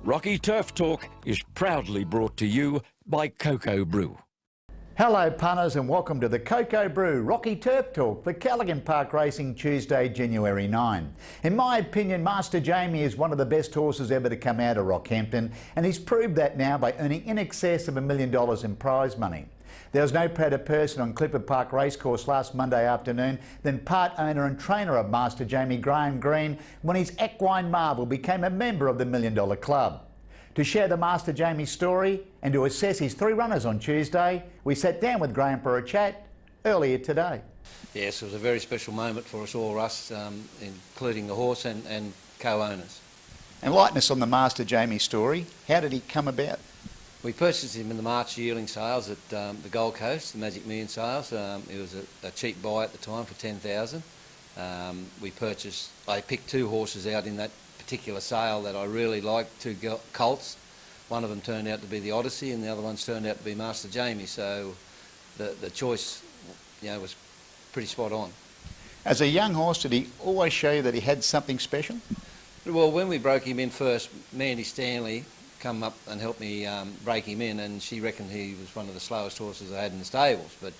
Rocky Turf Talk is proudly brought to you by Cocobrew. Hello punters and welcome to the Cocobrew Rocky Turf Talk for Callaghan Park Racing Tuesday, January 9. In my opinion, Master Jamie is one of the best horses ever to come out of Rockhampton, and he's proved that now by earning in excess of $1 million in prize money. There was no prouder person on Clifford Park Racecourse last Monday afternoon than part owner and trainer of Master Jamie, Graeme Green, when his equine marvel became a member of the $1 Million Club. To share the Master Jamie story and to assess his three runners on Tuesday, we sat down with Graeme for a chat earlier today. Yes, it was a very special moment for us all, Russ, including the horse and co-owners. Enlighten us on the Master Jamie story. How did he come about? We purchased him in the March yearling sales at the Gold Coast, the Magic Million sales. It was a cheap buy at the time for $10,000. I picked two horses out in that particular sale that I really liked, two colts. One of them turned out to be the Odyssey and the other one's turned out to be Master Jamie, so the choice, was pretty spot on. As a young horse, did he always show you that he had something special? Well, when we broke him in first, Mandy Stanley come up and helped me break him in, and she reckoned he was one of the slowest horses I had in the stables, but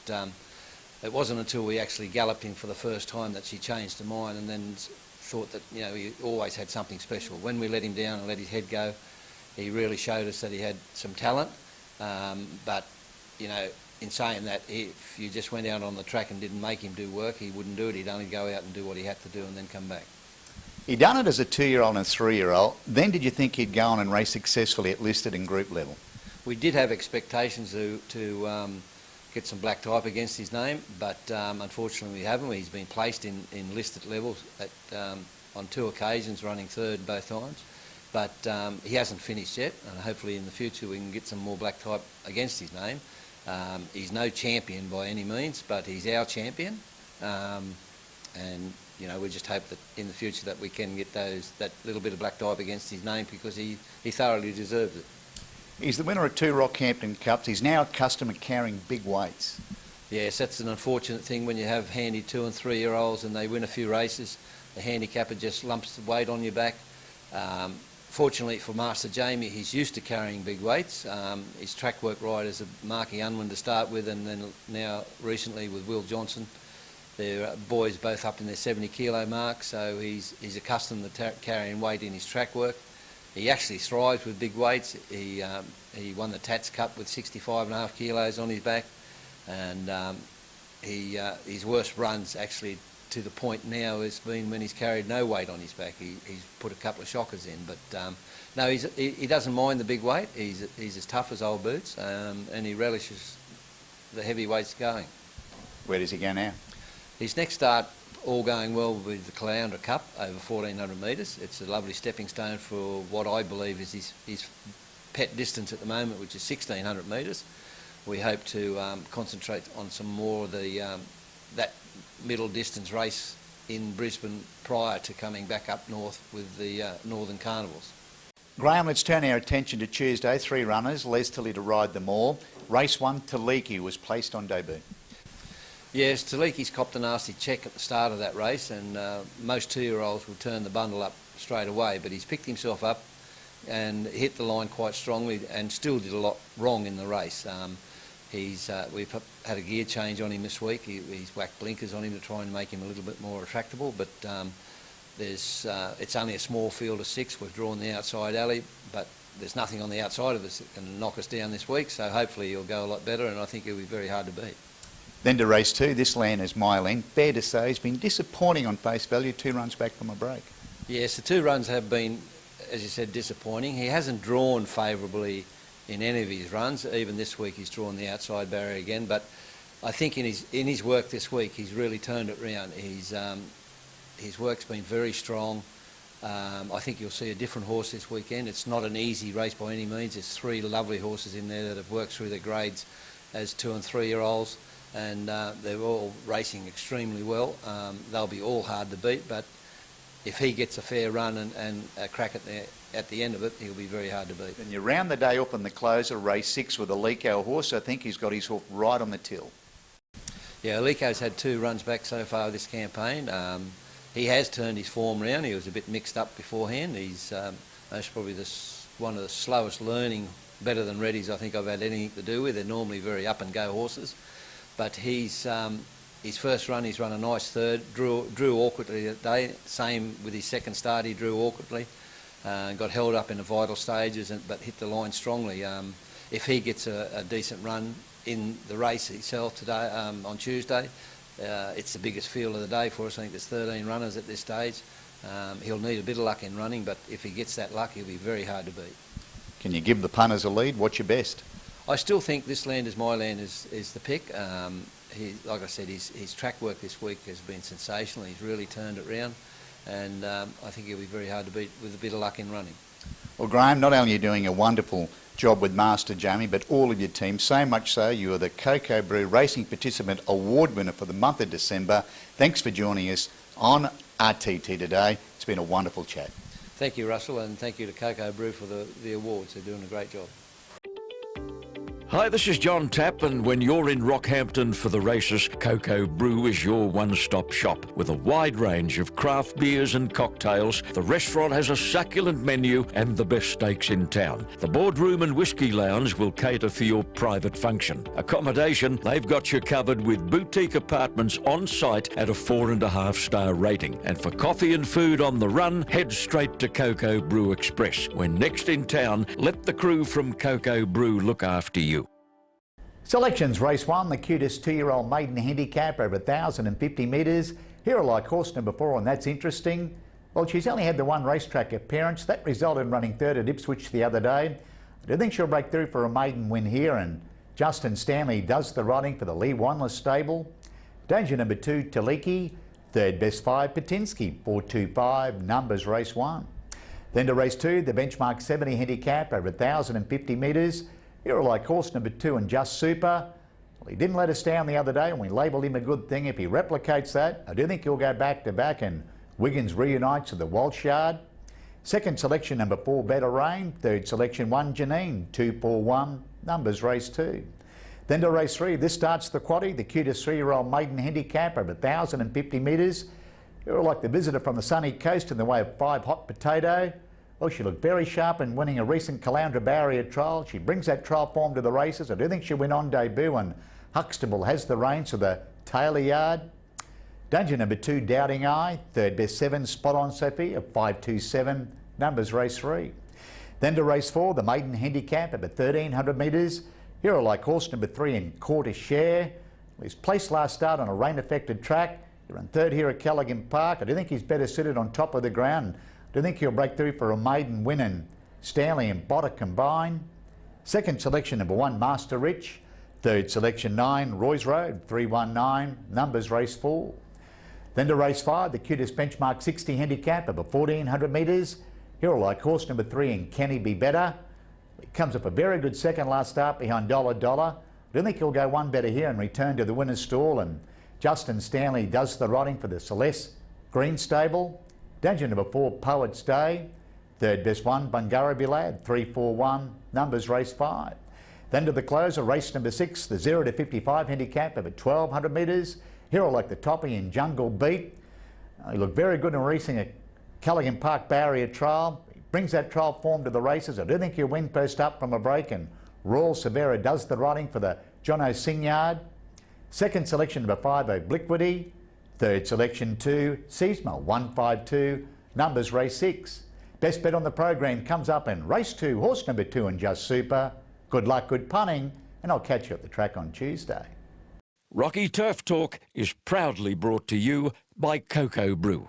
it wasn't until we actually galloped him for the first time that she changed her mind and then thought that he always had something special. When we let him down and let his head go, he really showed us that he had some talent, but in saying that, if you just went out on the track and didn't make him do work, he wouldn't do it. He'd only go out and do what he had to do and then come back. He done it as a 2-year-old and a 3-year-old. Then did you think he'd go on and race successfully at listed and group level? We did have expectations to get some black type against his name, but unfortunately we haven't. He's been placed in listed levels on 2 occasions, running third both times, but he hasn't finished yet, and hopefully in the future we can get some more black type against his name. He's no champion by any means, but he's our champion, and we just hope that in the future that we can get that little bit of black type against his name, because he thoroughly deserves it. He's the winner of 2 Rockhampton Cups. He's now accustomed to carrying big weights. Yes, that's an unfortunate thing when you have handy 2- and 3-year-olds and they win a few races. The handicapper just lumps the weight on your back. Fortunately for Master Jamie, he's used to carrying big weights. His track work riders are Marky Unwin to start with, and then now recently with Will Johnson. They're boys both up in their 70 kilo mark, so he's accustomed to carrying weight in his track work. He actually thrives with big weights. He won the Tats Cup with 65.5 kilos on his back, and his worst runs actually to the point now has been when he's carried no weight on his back. He's put a couple of shockers in, but no, he doesn't mind the big weight. He's as tough as old boots, and he relishes the heavy weights going. Where does he go now? His next start, all going well, with the Caloundra Cup over 1,400 metres. It's a lovely stepping stone for what I believe is his pet distance at the moment, which is 1,600 metres. We hope to concentrate on some more of that middle distance race in Brisbane prior to coming back up north with the Northern Carnivals. Graeme, let's turn our attention to Tuesday. 3 runners, Les Tilly to ride them all. Race 1, Taliki was placed on debut. Yes, Taliki's copped a nasty check at the start of that race, and most 2-year-olds will turn the bundle up straight away, but he's picked himself up and hit the line quite strongly and still did a lot wrong in the race. We've had a gear change on him this week. He's whacked blinkers on him to try and make him a little bit more attractable, but it's only a small field of 6. We've drawn the outside alley, but there's nothing on the outside of us that can knock us down this week, so hopefully he'll go a lot better, and I think he'll be very hard to beat. Then to race 2, this land is Myling. Fair to say he's been disappointing on face value, 2 runs back from a break. Yes, the 2 runs have been, as you said, disappointing. He hasn't drawn favourably in any of his runs. Even this week he's drawn the outside barrier again, but I think in his work this week he's really turned it round. His work's been very strong. I think you'll see a different horse this weekend. It's not an easy race by any means. There's 3 lovely horses in there that have worked through their grades as 2- and 3-year-olds, and they're all racing extremely well. They'll be all hard to beat, but if he gets a fair run and a crack at the end of it, he'll be very hard to beat. And you round the day up in the closer, race 6 with Alico horse. I think he's got his hoof right on the till. Yeah, Alico's had 2 runs back so far this campaign. He has turned his form round. He was a bit mixed up beforehand. He's most probably the one of the slowest learning, better than Reddy's I think I've had anything to do with. They're normally very up and go horses, but his first run he's run a nice third, drew awkwardly that day. Same with his second start, he drew awkwardly, got held up in the vital stages, but hit the line strongly. If he gets a decent run in the race itself today, on Tuesday, it's the biggest field of the day for us. I think there's 13 runners at this stage. He'll need a bit of luck in running, but if he gets that luck, he'll be very hard to beat. Can you give the punters a lead? What's your best? I still think This Land Is My Land is the pick. Like I said, his track work this week has been sensational. He's really turned it round, and I think he'll be very hard to beat with a bit of luck in running. Well, Graeme, not only are you doing a wonderful job with Master Jamie, but all of your team, so much so you are the Cocobrew Racing Participant Award winner for the month of December. Thanks for joining us on RTT today. It's been a wonderful chat. Thank you, Russell, and thank you to Cocobrew for the awards. They're doing a great job. Hi, this is John Tapp, and when you're in Rockhampton for the races, Cocobrew is your one-stop shop. With a wide range of craft beers and cocktails, the restaurant has a succulent menu and the best steaks in town. The boardroom and whiskey lounge will cater for your private function. Accommodation, they've got you covered with boutique apartments on site at a 4.5-star rating. And for coffee and food on the run, head straight to Cocobrew Express. When next in town, let the crew from Cocobrew look after you. Selections race 1, the cutest 2-year-old maiden handicap over 1,050 metres. Here like horse number 4, and that's interesting. Well, she's only had the one racetrack appearance. That resulted in running third at Ipswich the other day. I do think she'll break through for a maiden win here, and Justin Stanley does the riding for the Lee Wanless stable. Danger number 2, Taliki. Third best 5, Patinsky. 425, numbers race 1. Then to race 2, the benchmark 70 handicap over 1,050 metres. Here like horse number 2 and Just Super. Well, he didn't let us down the other day and we labelled him a good thing. If he replicates that, I do think he'll go back to back and Wiggins reunites at the Walsh Yard. Second selection number 4, Better Rain. Third selection 1, Janine. 241, numbers race 2. Then to race 3, this starts the quaddie, the cutest 3-year-old maiden handicap over 1,050 metres. Here like the visitor from the sunny coast in the way of 5 Hot Potato. Well, she looked very sharp in winning a recent Caloundra barrier trial. She brings that trial form to the races. I do think she'll win on debut, and Huxtable has the reins for the Taylor Yard. Danger number 2, Doubting Eye. Third best 7, Spot On Sophie of 527, numbers race 3. Then to race 4, the maiden handicap at 1,300 metres. Here like horse number 3 in Quarter Share. He's placed last start on a rain-affected track. He ran third here at Callaghan Park. I do think he's better suited on top of the ground. I do think he'll break through for a maiden win, and Stanley and Botter combine. Second selection number 1, Master Rich. Third selection 9, Roy's Road, 319, numbers race 4. Then to race 5, the cutest benchmark 60 handicap over 1,400 metres. Here like horse number 3 in Can He Be Better. He comes up a very good second last start behind Dollar Dollar. I do think he'll go one better here and return to the winner's stall, and Justin Stanley does the riding for the Celeste Green stable. Danger number 4, Poet's Day. Third best 1, Bungarraby Lad, 341, numbers race 5. Then to the closer, race number 6, the 0 to 55 handicap over 1,200 metres. Hero like the toppy in Jungle Beat. He looked very good in racing a Callaghan Park barrier trial. He brings that trial form to the races. I do think he'll win first up from a break, and Royal Severa does the riding for the John O'Sing Yard. Second selection number 5, Obliquity. Third selection 2, Seasma, 152, numbers race 6. Best bet on the program comes up in race 2, horse number 2 and Just Super. Good luck, good punning, and I'll catch you at the track on Tuesday. Rocky Turf Talk is proudly brought to you by Cocobrew.